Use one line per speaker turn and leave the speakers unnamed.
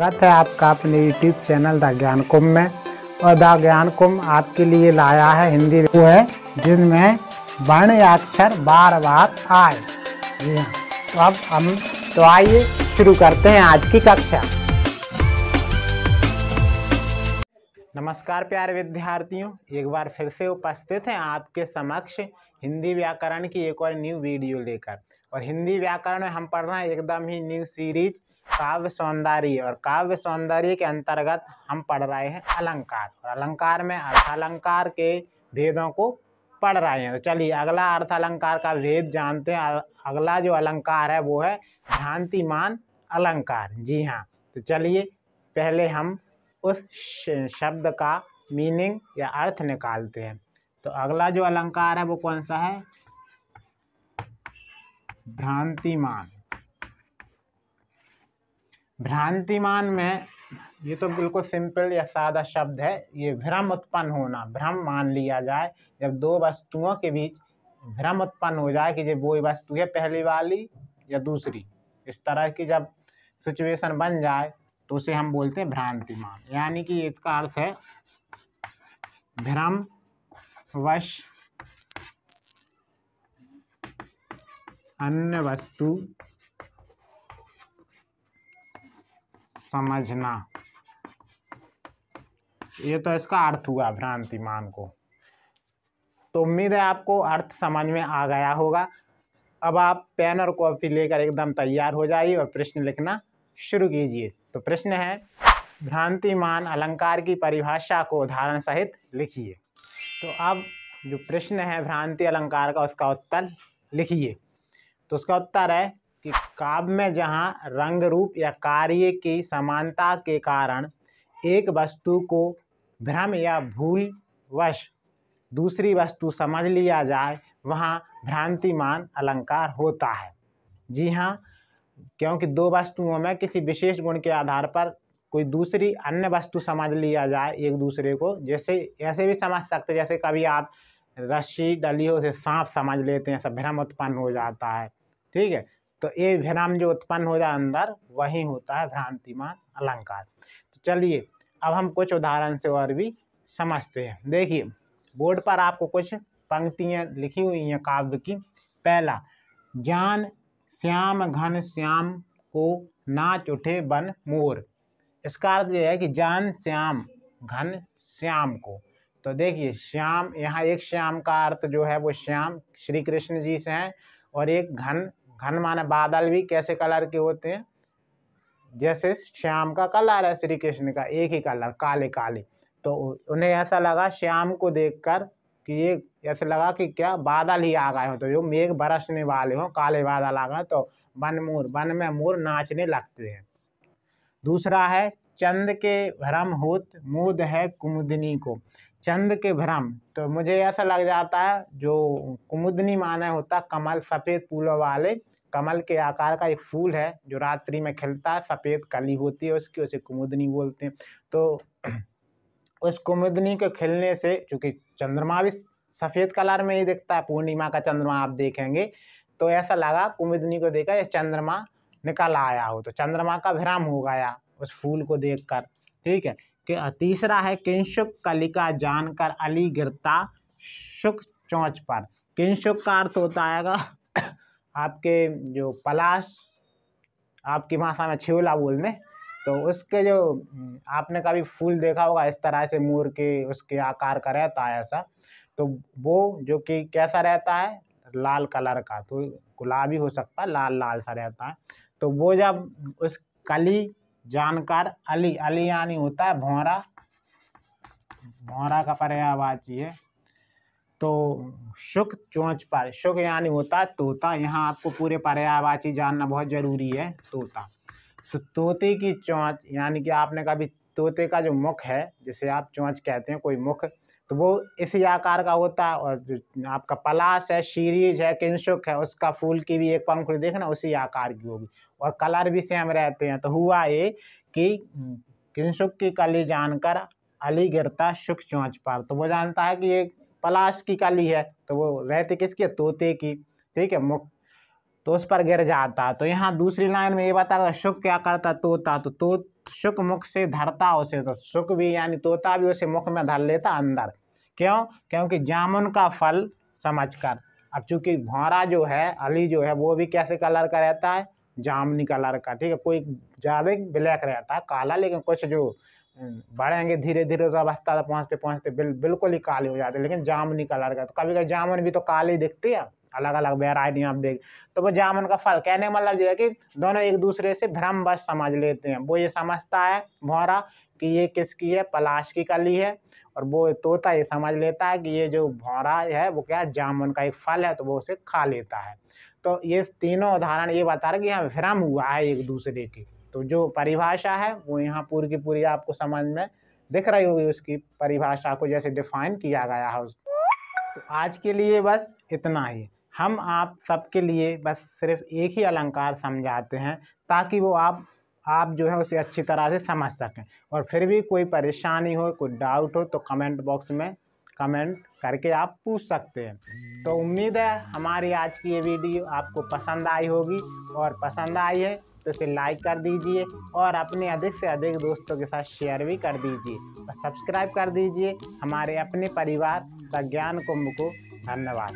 स्वागत है आपका अपने YouTube चैनल द ज्ञान कुंभ में। और द ज्ञान कुंभ आपके लिए लाया है हिंदी वो है जिनमें वर्ण या अक्षर बार बार आए। जी हाँ, तो अब हम आइए शुरू करते हैं आज की कक्षा। नमस्कार प्यारे विद्यार्थियों, एक बार फिर से उपस्थित हैं आपके समक्ष हिंदी व्याकरण की एक और न्यू वीडियो लेकर। और हिंदी व्याकरण में हम पढ़ रहे हैं एकदम ही न्यू सीरीज काव्य सौंदर्य। और काव्य सौंदर्य के अंतर्गत हम पढ़ रहे हैं अलंकार, और अलंकार में अर्थालंकार के भेदों को पढ़ रहे हैं। तो चलिए अगला अर्थालंकार का भेद जानते हैं। अगला जो अलंकार है वो है भ्रांतिमान अलंकार। जी हाँ, तो चलिए पहले हम उस शब्द का मीनिंग या अर्थ निकालते हैं। तो अगला जो अलंकार है वो कौन सा है? भ्रांतिमान। भ्रांतिमान में ये तो बिल्कुल सिंपल या सादा शब्द है। ये भ्रम उत्पन्न होना, भ्रम मान लिया जाए जब दो वस्तुओं के बीच भ्रम उत्पन्न हो जाए कि ये वो वस्तु है पहली वाली या दूसरी, इस तरह की जब सिचुएशन बन जाए तो उसे हम बोलते हैं भ्रांतिमान। यानी कि इसका अर्थ है भ्रमवश अन्य वस्तु समझना। ये तो इसका अर्थ हुआ भ्रांतिमान को। तो उम्मीद है आपको अर्थ समझ में आ गया होगा। अब आप पेन और कॉपी लेकर एकदम तैयार हो जाइए और प्रश्न लिखना शुरू कीजिए। तो प्रश्न है, भ्रांतिमान अलंकार की परिभाषा को उदाहरण सहित लिखिए। तो अब जो प्रश्न है भ्रांति अलंकार का, उसका उत्तर लिखिए। तो उसका उत्तर है कि काव्य में जहाँ रंग रूप या कार्य की समानता के कारण एक वस्तु को भ्रम या भूलवश दूसरी वस्तु समझ लिया जाए, वहाँ भ्रांतिमान अलंकार होता है। जी हाँ, क्योंकि दो वस्तुओं में किसी विशेष गुण के आधार पर कोई दूसरी अन्य वस्तु समझ लिया जाए एक दूसरे को, जैसे ऐसे भी समझ सकते, जैसे कभी आप रस्सी डली हो उसे सांप समझ लेते हैं, सब भ्रम उत्पन्न हो जाता है। ठीक है, तो ये भ्रम जो उत्पन्न हो जाए अंदर, वही होता है भ्रांतिमान अलंकार। तो चलिए अब हम कुछ उदाहरण से और भी समझते हैं। देखिए बोर्ड पर आपको कुछ पंक्तियाँ लिखी हुई हैं काव्य की। पहला, जान श्याम घन श्याम को नाच उठे बन मोर। इसका अर्थ यह है कि जान श्याम घन श्याम को। तो देखिए श्याम, यहाँ एक श्याम का अर्थ जो है वो श्याम श्री कृष्ण जी से है, और एक घन, घन माने बादल भी कैसे कलर के होते हैं, जैसे श्याम का कलर है श्री कृष्ण का एक ही कलर, काले काले। तो उन्हें ऐसा लगा श्याम को देखकर कि ये ऐसे लगा कि क्या बादल ही आ गए हो, तो जो मेघ बरसने वाले हो, काले बादल आ गए, तो बन मोर, वन में मोर नाचने लगते हैं। दूसरा है, चंद के भ्रम होत मोद है कुमुदनी को। चंद के भ्रम, तो मुझे ऐसा लग जाता है जो कुमुदनी माने होता कमल, सफ़ेद फूलों वाले कमल के आकार का एक फूल है जो रात्रि में खिलता है, सफ़ेद कली होती है उसकी, उसे कुमुदनी बोलते हैं। तो उस कुमुदनी के खिलने से, चूँकि चंद्रमा भी सफ़ेद कलर में ही दिखता है, पूर्णिमा का चंद्रमा आप देखेंगे, तो ऐसा लगा कुमुदनी को देखा ये चंद्रमा निकल आया हो, तो चंद्रमा का भ्रम हो गया उस फूल को देखकर। ठीक है, कि तीसरा है, किंशुक कलिका जानकर अली गिरता शुक चोंच पर। किंशुक का अर्थ होता है आपके जो पलाश, आपकी भाषा में छेवला बोल दें, तो उसके जो आपने कभी फूल देखा होगा इस तरह से मोर के उसके आकार का रहता है ऐसा, तो वो जो कि कैसा रहता है, लाल कलर का, तो गुलाबी हो सकता है, लाल लाल सा रहता है। तो वो जब उस कली जानकर अली, अली यानी होता है भौरा, भौरा का पर्यायवाची है। तो शुक चोंच पर, शुक यानी होता है तोता, यहाँ आपको पूरे पर्यायवाची जानना बहुत जरूरी है, तोता। तो तोते की चोंच, यानी कि आपने कभी तोते का जो मुख है जिसे आप चोंच कहते हैं, कोई मुख, तो वो इसी आकार का होता है। और जो आपका पलाश है, शीरीज है, किंशुक है, उसका फूल की भी एक पंखुड़ी देखना उसी आकार की होगी, और कलर भी सेम रहते हैं। तो हुआ ये कि किंशुक की कली जानकर अली गिरता शुक चोंच पर, तो वो जानता है कि ये पलाश की कली है, तो वो रहती किसकी, तोते की। ठीक है, मुख, तो उस पर गिर जाता। तो यहाँ दूसरी लाइन में ये बताया शुक क्या करता, तोता, तो सुख मुख से धरता उसे, तो सुख भी यानी तोता भी उसे मुख में धर लेता अंदर। क्यों? क्योंकि जामुन का फल समझकर। अब चूंकि भौरा जो है, अली जो है, वो भी कैसे कलर का रहता है? जामुनी कलर का, ठीक है। कोई ज़्यादा ब्लैक रहता है काला, लेकिन कुछ जो बढ़ेंगे धीरे धीरे उस अवस्था तक पहुँचते पहुँचते बिल्कुल ही काले हो जाते हैं, लेकिन जामुनी कलर का। तो कभी कभी जामुन भी तो काले दिखते हैं, अलग अलग वेराइटी आप देख। तो वो जामुन का फल, कहने का मतलब ये है कि दोनों एक दूसरे से भ्रमवश समझ लेते हैं। वो ये समझता है भौरा कि ये किसकी है, पलाश की कली है, और वो तोता ये समझ लेता है कि ये जो भौरा है वो क्या है, जामुन का एक फल है, तो वो उसे खा लेता है। तो ये तीनों उदाहरण ये बता रहे कि यहाँ भ्रम हुआ है एक दूसरे की। तो जो परिभाषा है वो यहाँ पूरी की पूरी आपको समझ में दिख रही होगी, उसकी परिभाषा को जैसे डिफाइन किया गया है। तो आज के लिए बस इतना ही। हम आप सबके लिए बस सिर्फ एक ही अलंकार समझाते हैं, ताकि वो आप जो है उसे अच्छी तरह से समझ सकें। और फिर भी कोई परेशानी हो, कोई डाउट हो, तो कमेंट बॉक्स में कमेंट करके आप पूछ सकते हैं। तो उम्मीद है हमारी आज की ये वीडियो आपको पसंद आई होगी, और पसंद आई है तो इसे लाइक कर दीजिए, और अपने अधिक से अधिक दोस्तों के साथ शेयर भी कर दीजिए, और सब्सक्राइब कर दीजिए हमारे अपने परिवार विज्ञान कुंभ को। धन्यवाद।